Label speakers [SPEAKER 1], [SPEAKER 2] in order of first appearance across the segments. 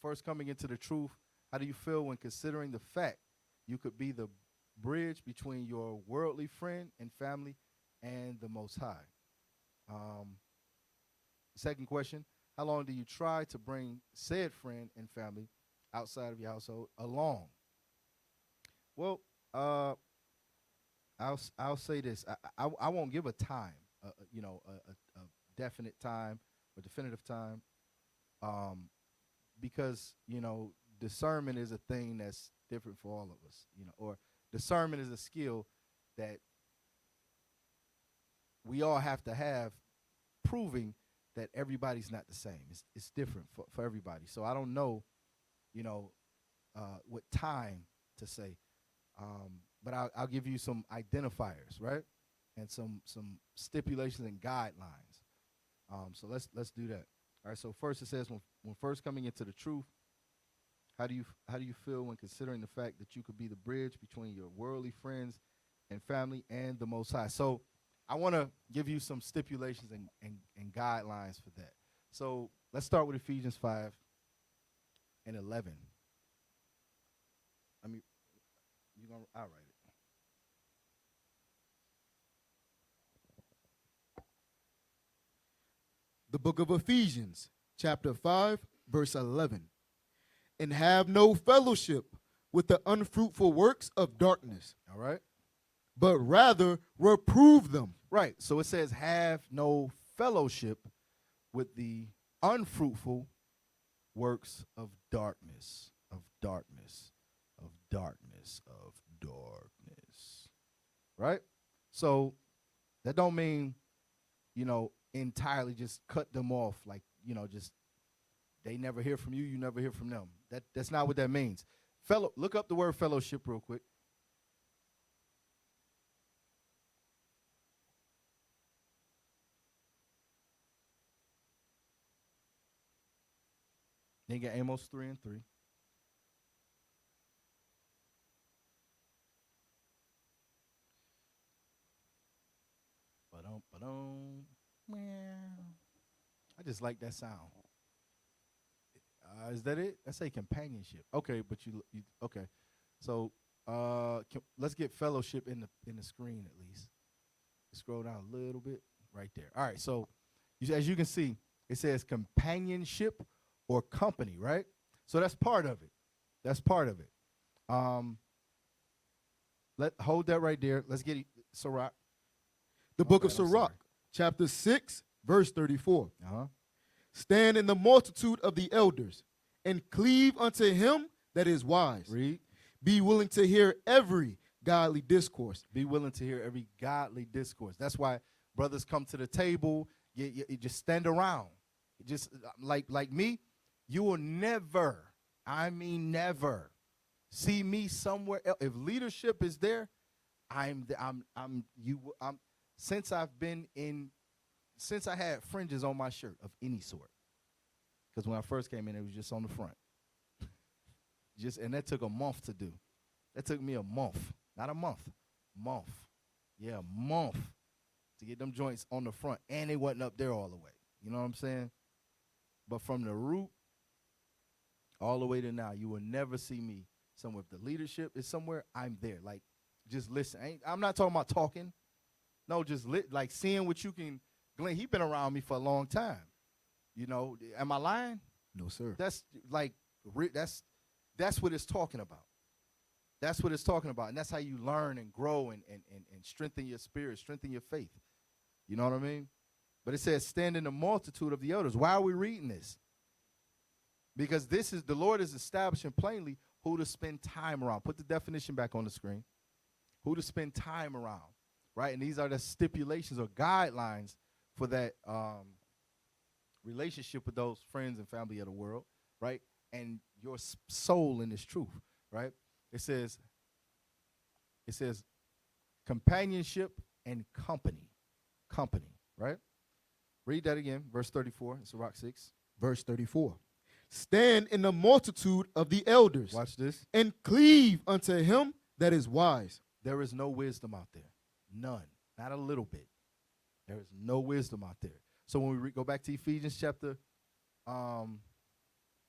[SPEAKER 1] First, coming into the truth, how do you feel when considering the fact you could be the bridge between your worldly friend and family and the Most High? Second question, how long do you try to bring said friend and family outside of your household along? Well, I'll say this. I won't give a time, a definite time or definitive time, because discernment is a thing that's different for all of us. Or discernment is a skill that we all have to have, proving that everybody's not the same. It's different for everybody. So I don't know, what time to say, but I'll give you some identifiers, right, and some stipulations and guidelines. So let's do that. All right. So first it says when first coming into the truth, how do you feel when considering the fact that you could be the bridge between your worldly friends and family and the Most High? So I want to give you some stipulations and guidelines for that. So let's start with Ephesians 5 and 11. I'll write it.
[SPEAKER 2] The book of Ephesians, chapter 5, verse 11. And have no fellowship with the unfruitful works of darkness.
[SPEAKER 1] All right.
[SPEAKER 2] But rather reprove them.
[SPEAKER 1] Right. So it says have no fellowship with the unfruitful works of darkness, of darkness, of darkness, of darkness. Right? So that don't mean, entirely just cut them off, like, just they never hear from you, you never hear from them. That's not what that means. Look up the word fellowship real quick. Then you got Amos 3 and 3. Ba-dum. I just like that sound. Is that it? I say companionship. Okay, but you okay. So let's get fellowship in the screen at least. Scroll down a little bit, right there. All right. So as you can see, it says companionship or company, right? So that's part of it. That's part of it. Hold that right there. Let's get Sirach.
[SPEAKER 2] The book of Sirach, chapter 6, verse 34. Stand in the multitude of the elders and cleave unto him that is wise.
[SPEAKER 1] Read.
[SPEAKER 2] Be willing to hear every godly discourse.
[SPEAKER 1] Be willing to hear every godly discourse. That's why brothers come to the table. You just stand around. Just like me, you will never, I mean never, see me somewhere else. If leadership is there, since I had fringes on my shirt of any sort. Because when I first came in, it was just on the front. And that took a month to do. That took me a month. Not a month. Month. Yeah, a month to get them joints on the front. And they wasn't up there all the way. You know what I'm saying? But from the root all the way to now, you will never see me somewhere. If the leadership is somewhere, I'm there. Like, just listen. I'm not talking about talking. No, just like seeing what you can glean. He been around me for a long time. Am I lying?
[SPEAKER 2] No, sir.
[SPEAKER 1] That's what it's talking about. That's what it's talking about. And that's how you learn and grow and strengthen your spirit, strengthen your faith. You know what I mean? But it says, stand in the multitude of the elders. Why are we reading this? Because the Lord is establishing plainly who to spend time around. Put the definition back on the screen. Who to spend time around, right? And these are the stipulations or guidelines for that relationship with those friends and family of the world, right? And your soul in this truth, right? It says companionship and company, right? Read that again, verse 34, in Sirach 6.
[SPEAKER 2] Verse 34. Stand in the multitude of the elders.
[SPEAKER 1] Watch this.
[SPEAKER 2] And cleave unto him that is wise.
[SPEAKER 1] There is no wisdom out there. None. Not a little bit. There is no wisdom out there. So when we go back to Ephesians chapter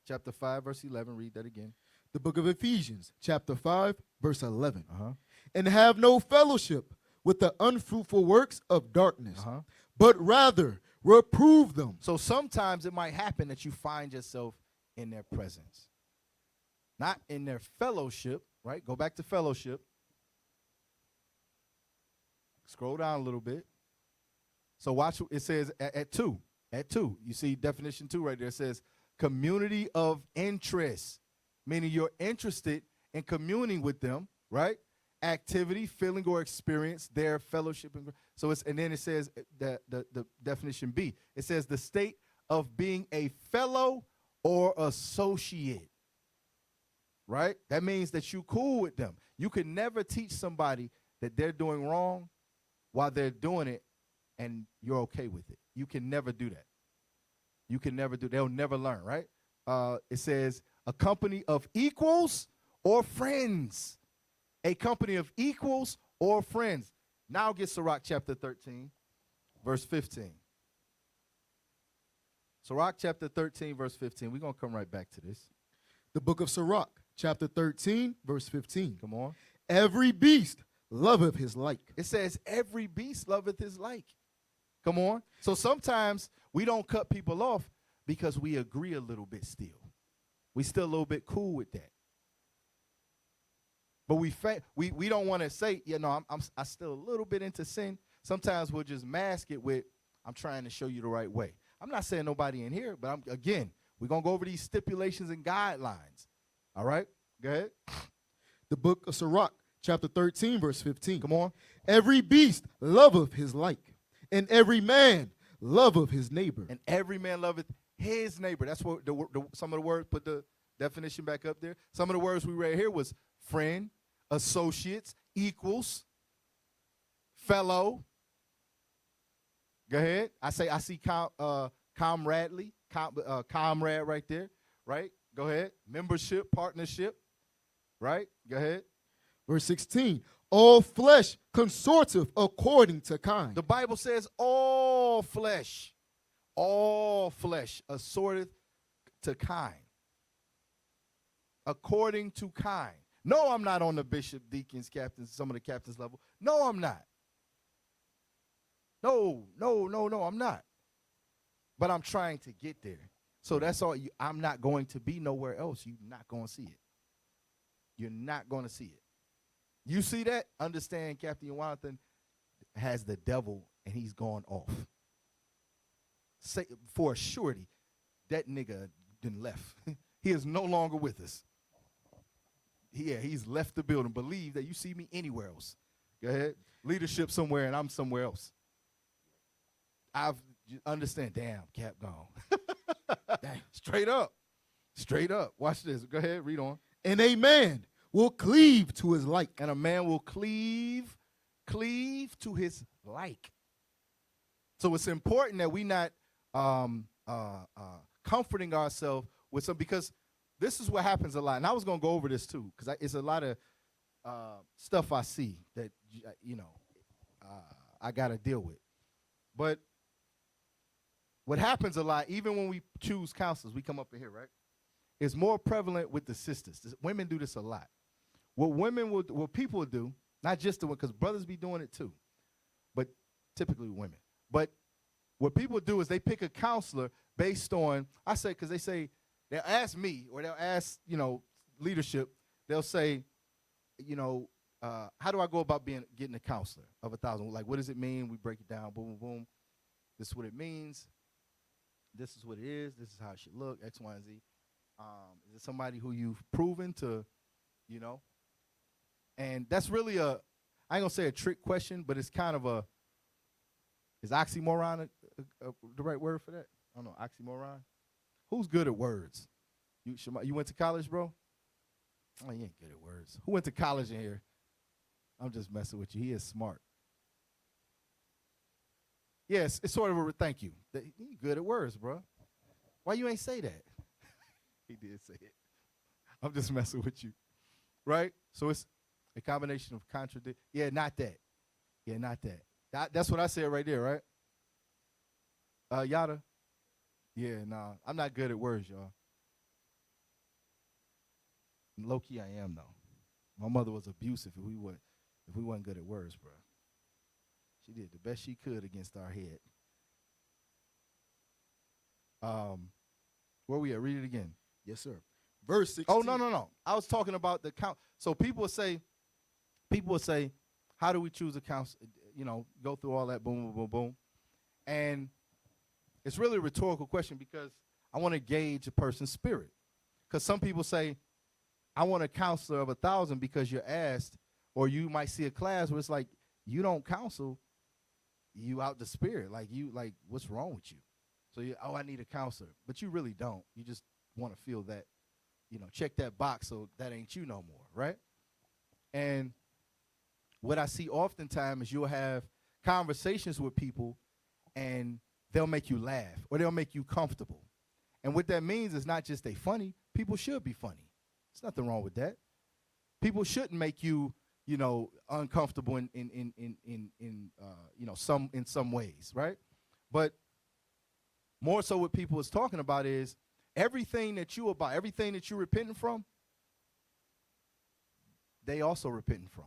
[SPEAKER 1] chapter 5, verse 11. Read that again.
[SPEAKER 2] The book of Ephesians, chapter 5, verse 11. And have no fellowship with the unfruitful works of darkness, but rather reprove them.
[SPEAKER 1] So sometimes it might happen that you find yourself in their presence, not in their fellowship, right? Go back to fellowship. Scroll down a little bit. So watch, it says at 2. At 2, you see definition 2 right there. It says community of interest, meaning you're interested in communing with them, right? Activity, feeling, or experience their fellowship. So it's, and then it says the definition B. It says the state of being a fellow or associate, right? That means that you cool with them. You can never teach somebody that they're doing wrong while they're doing it and you're okay with it. You can never do that. You can never do, they'll never learn, right? It says a company of equals or friends. A company of equals or friends. Now get Sirach chapter 13, verse 15. Sirach chapter 13, verse 15. We're going to come right back to this.
[SPEAKER 2] The book of Sirach, chapter 13, verse 15.
[SPEAKER 1] Come on.
[SPEAKER 2] Every beast loveth his like.
[SPEAKER 1] It says every beast loveth his like. Come on. So sometimes we don't cut people off because we agree a little bit still. We still a little bit cool with that. But we don't want to say, you know, I'm still a little bit into sin. Sometimes we'll just mask it with, I'm trying to show you the right way. I'm not saying nobody in here, but again, we're going to go over these stipulations and guidelines. All right? Go ahead.
[SPEAKER 2] The book of Sirach, chapter 13, verse 15.
[SPEAKER 1] Come on.
[SPEAKER 2] Every beast loveth his like, and every man loveth his neighbor.
[SPEAKER 1] And every man loveth his neighbor. That's what some of the words, put the definition back up there. Some of the words we read here was friend, associates, equals, fellow. Go ahead. I see comradely, comrade right there, right? Go ahead. Membership, partnership, right? Go ahead.
[SPEAKER 2] Verse 16, all flesh consorteth according to kind.
[SPEAKER 1] The Bible says all flesh assorteth to kind. According to kind. No, I'm not on the bishop, deacons, captains, some of the captains level. No, I'm not. No, I'm not. But I'm trying to get there. So that's all. I'm not going to be nowhere else. You're not going to see it. You're not going to see it. You see that? Understand Captain Yawanathan has the devil and he's gone off. Say, for a surety, that nigga done left. He is no longer with us. Yeah, he's left the building. Believe that you see me anywhere else. Go ahead. Leadership somewhere and I'm somewhere else. Understand. Damn, Cap gone. Damn. Straight up. Straight up. Watch this. Go ahead. Read on.
[SPEAKER 2] And a man will cleave to his like.
[SPEAKER 1] And a man will cleave to his like. So it's important that we not comforting ourselves with some, because this is what happens a lot. And I was going to go over this too, because it's a lot of stuff I see that, you know, I got to deal with. But what happens a lot, even when we choose counselors, we come up in here, right? It's more prevalent with the sisters. Women do this a lot. What people do, not just the one, because brothers be doing it too, but typically women. But what people do is they pick a counselor based on, I say, because they say, they'll ask me, or they'll ask, you know, leadership, they'll say, you know, how do I go about getting a counselor of 1,000? Like, what does it mean? We break it down, boom, boom, boom. This is what it means. This is what it is. This is how it should look, X, Y, and Z. Is it somebody who you've proven to, you know? And that's really I ain't going to say a trick question, but it's kind of is oxymoron the right word for that? I don't know, oxymoron? Who's good at words? You went to college, bro? Oh, you ain't good at words. Who went to college in here? I'm just messing with you. He is smart. Yes, it's sort of a thank you. You good at words, bro. Why you ain't say that? He did say it. I'm just messing with you. Right? So it's a combination of contradict. Yeah, not that. Yeah, not that. That's what I said right there, right? Yada. Yeah, nah. I'm not good at words, y'all. Low key, I am though. My mother was abusive if we wasn't good at words, bro. She did the best she could against our head. Where we at? Read it again.
[SPEAKER 2] Yes, sir. Verse 16.
[SPEAKER 1] Oh, no. I was talking about the count. So people will say, how do we choose a counsel? You know, go through all that, boom, boom, boom, boom. And it's really a rhetorical question because I want to gauge a person's spirit. Because some people say, I want a counselor of 1,000 because you're asked, or you might see a class where it's like, you don't counsel, you out the spirit. Like, what's wrong with you? So, I need a counselor. But you really don't. You just want to feel that, check that box so that ain't you no more, right? And what I see oftentimes is you'll have conversations with people and they'll make you laugh or they'll make you comfortable. And what that means is not just they funny. People should be funny. There's nothing wrong with that. People shouldn't make you, uncomfortable in some ways, right? But more so what people is talking about is everything that you're repenting from, they also repenting from.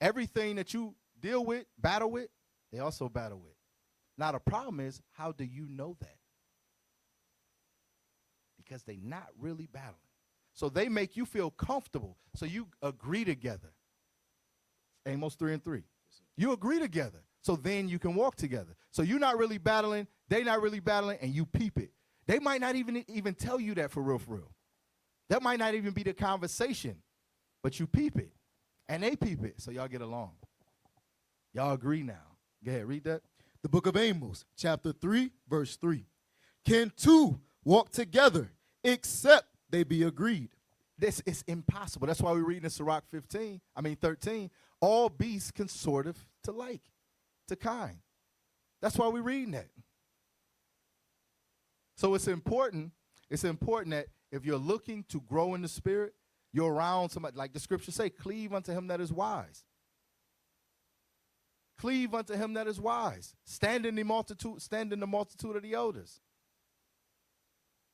[SPEAKER 1] Everything that you deal with, battle with, they also battle with. Now the problem is, how do you know that? Because they're not really battling. So they make you feel comfortable. So you agree together. Amos 3:3. You agree together. So then you can walk together. So you're not really battling, they're not really battling, and you peep it. They might not even tell you that for real. That might not even be the conversation, but you peep it, and they peep it, so y'all get along. Y'all agree now. Go ahead, read that.
[SPEAKER 2] The book of Amos, chapter 3, verse 3. Can two walk together except they be agreed?
[SPEAKER 1] This is impossible. That's why we read in Sirach 13, all beasts consortive to like, to kind. That's why we're reading that. So it's important that if you're looking to grow in the spirit, you're around somebody, like the scriptures say, cleave unto him that is wise. Cleave unto him that is wise. Stand in the multitude of the elders.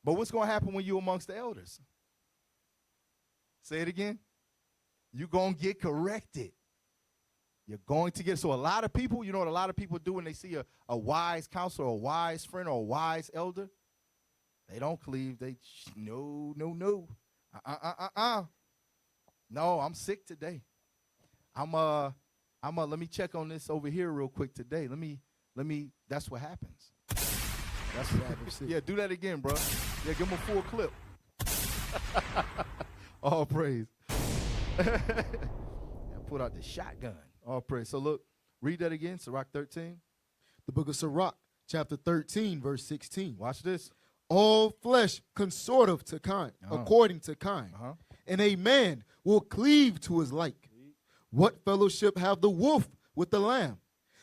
[SPEAKER 1] But what's going to happen when you're amongst the elders? Say it again. You're going to get corrected. You're going to get, so a lot of people, you know what a lot of people do when they see a wise counselor, a wise friend, or a wise elder? They don't cleave. They, no. No, I'm sick today. Let me check on this over here real quick today. Let me, that's what happens. That's what happens. Yeah, do that again, bro. Yeah, give him a full clip. All praise. Put out the shotgun. All praise. So look, read that again, Sirach 13.
[SPEAKER 2] The book of Sirach, chapter 13, verse 16.
[SPEAKER 1] Watch this.
[SPEAKER 2] All flesh consortive to kind, according to kind. And a man will cleave to his like. What fellowship have the wolf with the lamb?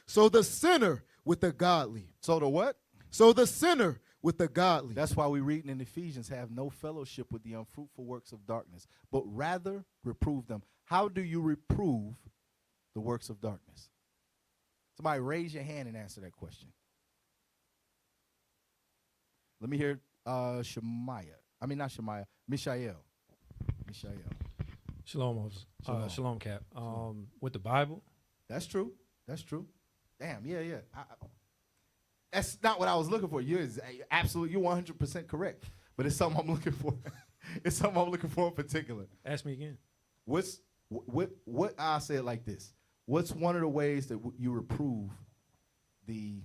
[SPEAKER 2] So the sinner with the godly.
[SPEAKER 1] So the what?
[SPEAKER 2] So the sinner with the godly.
[SPEAKER 1] That's why we're reading in Ephesians, have no fellowship with the unfruitful works of darkness, but rather reprove them. How do you reprove the works of darkness? Somebody raise your hand and answer that question. Let me hear Mishael.
[SPEAKER 3] Shalom, Moses. Shalom, Cap. With the Bible?
[SPEAKER 1] That's true. Damn, yeah. That's not what I was looking for. You're 100% correct. But it's something I'm looking for. It's something I'm looking for in particular.
[SPEAKER 3] Ask me again.
[SPEAKER 1] What I'll say it like this. What's one of the ways that you reprove the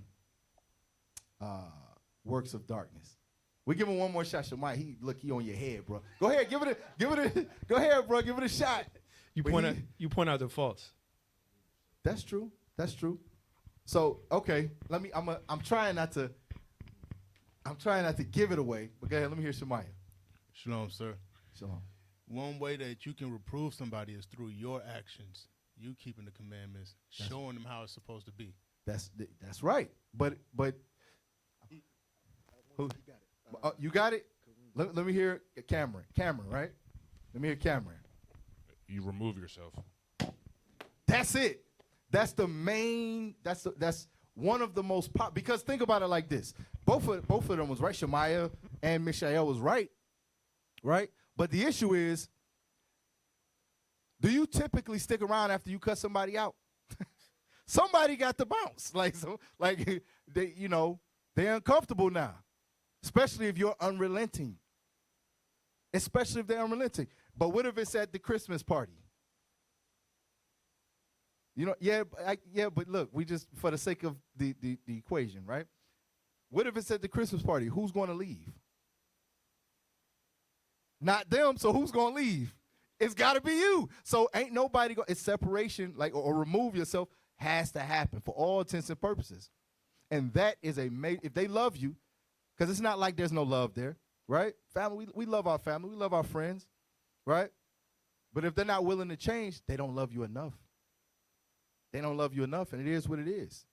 [SPEAKER 1] works of darkness? We give him one more shot, Shemai. He on your head, bro. Go ahead, give it go ahead, bro. Give it a shot.
[SPEAKER 3] You point out the faults.
[SPEAKER 1] That's true. So, okay, I'm trying not to give it away. But go ahead, let me hear Shemaiah.
[SPEAKER 4] Shalom, sir.
[SPEAKER 1] Shalom.
[SPEAKER 4] One way that you can reprove somebody is through your actions. You keeping the commandments, showing them how it's supposed to be.
[SPEAKER 1] That's right. But who? You got it? Let me hear Cameron. Cameron, right? Let me hear Cameron.
[SPEAKER 5] You remove yourself.
[SPEAKER 1] That's it. That's the main. That's one of the most because think about it like this. Both of them was right. Shemaiah and Mishael was right. But the issue is, do you typically stick around after you cut somebody out? Somebody got to bounce. They're uncomfortable now, especially if you're unrelenting. Especially if they're unrelenting. But what if it's at the Christmas party? But look, we just, for the sake of the equation, right? What if it's at the Christmas party? Who's going to leave? Not them, so who's going to leave? It's got to be you. So ain't nobody it's separation, or remove yourself has to happen for all intents and purposes. And that is if they love you, because it's not like there's no love there, right? Family, we love our family, we love our friends, right? But if they're not willing to change, they don't love you enough. They don't love you enough, and it is what it is.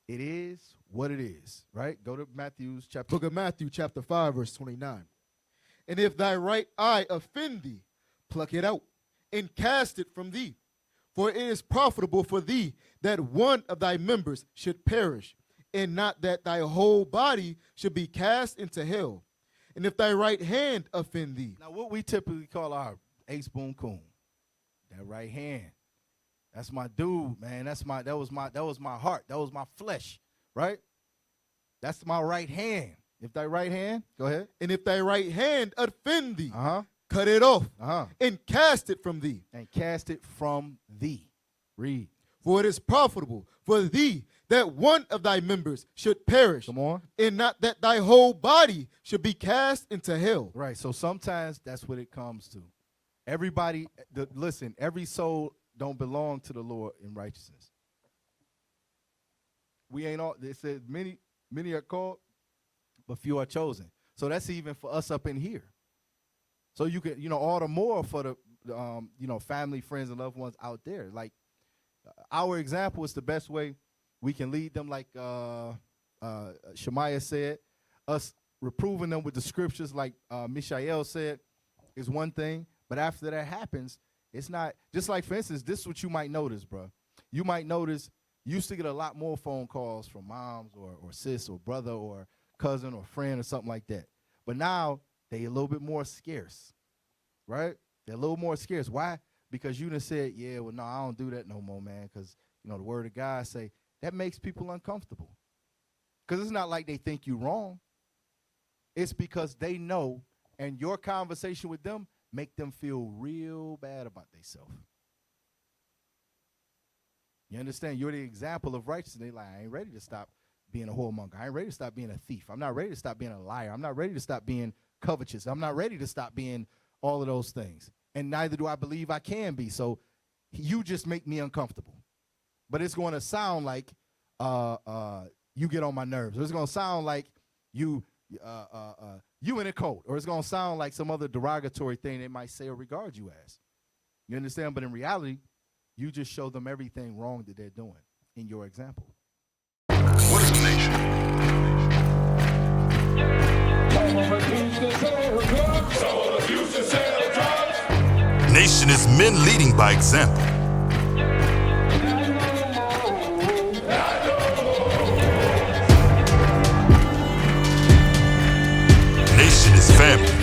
[SPEAKER 1] It is what it is, right? Go to
[SPEAKER 2] Book of Matthew, chapter 5, verse 29. And if thy right eye offend thee, pluck it out, and cast it from thee. For it is profitable for thee that one of thy members should perish, and not that thy whole body should be cast into hell. And if thy right hand offend thee.
[SPEAKER 1] Now, what we typically call our ace boom coon, that right hand. That's my dude, man. That was my heart. That was my flesh, right? That's my right hand. If thy right hand, go ahead.
[SPEAKER 2] And if thy right hand offend thee, cut it off, and cast it from thee.
[SPEAKER 1] And cast it from thee. Read.
[SPEAKER 2] For it is profitable for thee that one of thy members should perish.
[SPEAKER 1] Come on.
[SPEAKER 2] And not that thy whole body should be cast into hell.
[SPEAKER 1] Right. So sometimes that's what it comes to. Everybody, listen, every soul don't belong to the Lord in righteousness. We ain't all, it says many are called, but few are chosen. So that's even for us up in here. So you can, all the more for the, family, friends, and loved ones out there. Like, our example is the best way we can lead them, like Shemaiah said. Us reproving them with the scriptures, like Mishael said, is one thing. But after that happens, it's not, just like, for instance, this is what you might notice, bro. You might notice you used to get a lot more phone calls from moms or sis or brother or cousin or friend or something like that. But now they a little bit more scarce, right? They're a little more scarce. Why? Because you done said, yeah, well, no, I don't do that no more, man, because, the word of God say that makes people uncomfortable. Because it's not like they think you wrong. It's because they know, and your conversation with them make them feel real bad about themselves. You understand? You're the example of righteousness. They're like, I ain't ready to stop being a whoremonger. I ain't ready to stop being a thief. I'm not ready to stop being a liar. I'm not ready to stop being covetous. I'm not ready to stop being all of those things. And neither do I believe I can be. So you just make me uncomfortable. But it's going to sound like you get on my nerves. Or it's going to sound like you in a cult. Or it's going to sound like some other derogatory thing they might say or regard you as. You understand? But in reality, you just show them everything wrong that they're doing in your example.
[SPEAKER 6] What is a nation? Nation is men leading by example. Nation is family.